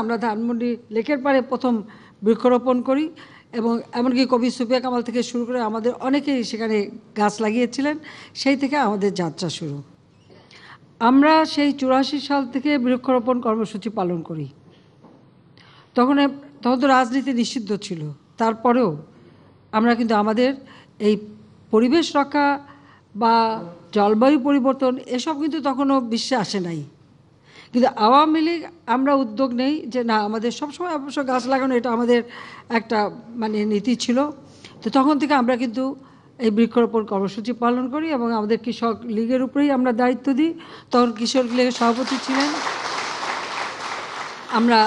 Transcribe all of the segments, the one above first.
আমরা ধানমন্ডি লেকের পাড়ে প্রথম বৃক্ষরোপণ করি এবং এমনকি কবি সুফিয়া কামাল থেকে শুরু করে আমাদের অনেকেই সেখানে গাছ লাগিয়েছিলেন। সেই থেকে আমাদের যাত্রা শুরু। আমরা সেই 84 সাল থেকে বৃক্ষরোপণ কর্মসূচি পালন করি। তখন তো রাজনীতি নিষিদ্ধ ছিল, তারপরেও আমরা কিন্তু আমাদের এই পরিবেশ রক্ষা বা জলবায়ু পরিবর্তন এসব কিন্তু তখনও বিশ্বে আসে নাই। কিন্তু আওয়ামী লীগ আমরা উদ্যোগ নেই যে না, আমাদের সবসময় অবশ্য গাছ লাগানো এটা আমাদের একটা নীতি ছিল। তো তখন থেকে আমরা কিন্তু এই বৃক্ষরোপণ কর্মসূচি পালন করি এবং আমাদের কৃষক লীগের উপরেই আমরা দায়িত্ব দিই। তখন কৃষক লীগের সভাপতি ছিলেন আমরা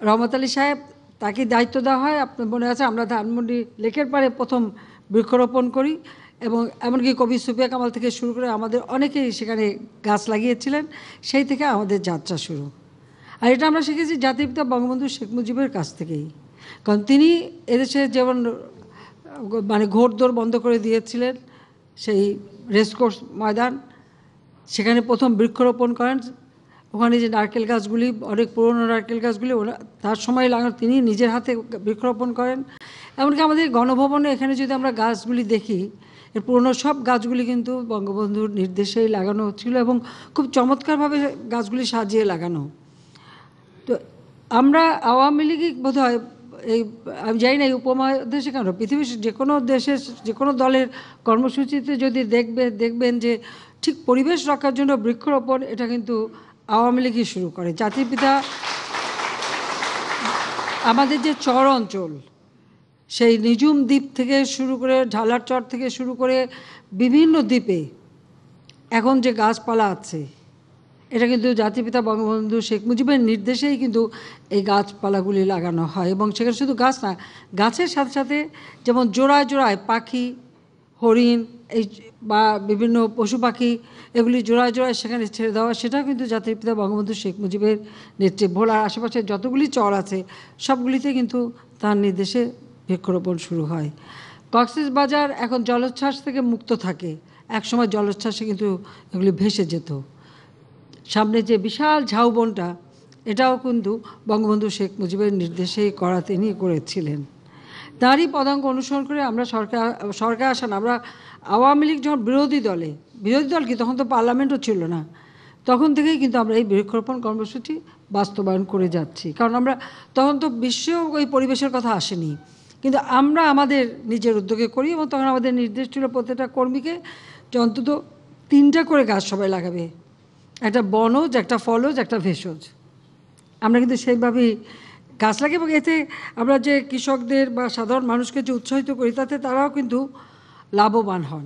রহমত আলী সাহেব, তাকে দায়িত্ব দেওয়া হয়। আপনার মনে আছে আমরা ধানমন্ডি লেকের পাড়ে প্রথম বৃক্ষরোপণ করি এবং এমনকি কবি সুফিয়া কামাল থেকে শুরু করে আমাদের অনেকেই সেখানে গাছ লাগিয়েছিলেন। সেই থেকে আমাদের যাত্রা শুরু। আর এটা আমরা শিখেছি জাতির পিতা বঙ্গবন্ধু শেখ মুজিবের কাছ থেকেই, কারণ তিনি এদেশে যেমন ঘোড়দৌড় বন্ধ করে দিয়েছিলেন, সেই রেসকোর্স ময়দান, সেখানে প্রথম বৃক্ষরোপণ করেন। ওখানে যে নারকেল গাছগুলি, অনেক পুরনো নারকেল গাছগুলি তার সময় লাগানো, তিনি নিজের হাতে বৃক্ষরোপণ করেন। এমনকি আমাদের গণভবনে এখানে যদি আমরা গাছগুলি দেখি, এর পুরনো সব গাছগুলি কিন্তু বঙ্গবন্ধুর নির্দেশেই লাগানো ছিল এবং খুব চমৎকারভাবে গাছগুলি সাজিয়ে লাগানো। তো আমরা আওয়ামী লীগই বোধ হয় এই, আমি জানি না এই উপমহাদেশে কেন, পৃথিবীর যে কোনো দেশের যে কোনো দলের কর্মসূচিতে যদি দেখবেন যে ঠিক পরিবেশ রক্ষার জন্য বৃক্ষরোপণ, এটা কিন্তু আওয়ামী লীগই শুরু করে। জাতির পিতা আমাদের যে চর অঞ্চল, সেই নিজুম দ্বীপ থেকে শুরু করে ঢালার চর থেকে শুরু করে বিভিন্ন দ্বীপে এখন যে গাছপালা আছে, এটা কিন্তু জাতিপিতা বঙ্গবন্ধু শেখ মুজিবের নির্দেশেই কিন্তু এই গাছপালাগুলি লাগানো হয়। এবং সেখানে শুধু গাছ না, গাছের সাথে সাথে যেমন জোড়ায় জোড়ায় পাখি, হরিণ এই বা বিভিন্ন পশু পাখি, এগুলি জোড়ায় জোড়ায় সেখানে ছেড়ে দেওয়া, সেটাও কিন্তু জাতির পিতা বঙ্গবন্ধু শেখ মুজিবের নেতৃত্বে। ভোলার আশেপাশে যতগুলি চর আছে সবগুলিতে কিন্তু তার নির্দেশে বৃক্ষরোপণ শুরু হয়। কক্সবাজার এখন জলোচ্ছ্বাস থেকে মুক্ত থাকে, একসময় জলোচ্ছ্বাসে কিন্তু এগুলি ভেসে যেত। সামনে যে বিশাল ঝাউবনটা, এটাও কিন্তু বঙ্গবন্ধু শেখ মুজিবের নির্দেশেই তিনি করেছিলেন। তারই পদাঙ্ক অনুসরণ করে আমরা সরকার আসেন। আমরা আওয়ামী লীগ যখন বিরোধী দল কি, তখন তো পার্লামেন্টও ছিল না, তখন থেকেই কিন্তু আমরা এই বৃক্ষরোপণ কর্মসূচি বাস্তবায়ন করে যাচ্ছি। কারণ আমরা তখন তো বিশ্বেও ওই পরিবেশের কথা আসেনি, কিন্তু আমরা আমাদের নিজের উদ্যোগে করি এবং তখন আমাদের নির্দেশ ছিল প্রত্যেকটা কর্মীকে যে অন্তত 3টা করে গাছ সবাই লাগাবে, একটা বনজ, একটা ফলজ, একটা ভেষজ। আমরা কিন্তু সেইভাবেই গাছ লাগাই এবং এতে আমরা যে কৃষকদের বা সাধারণ মানুষকে যে উৎসাহিত করি, তাতে তারাও কিন্তু লাভবান হন।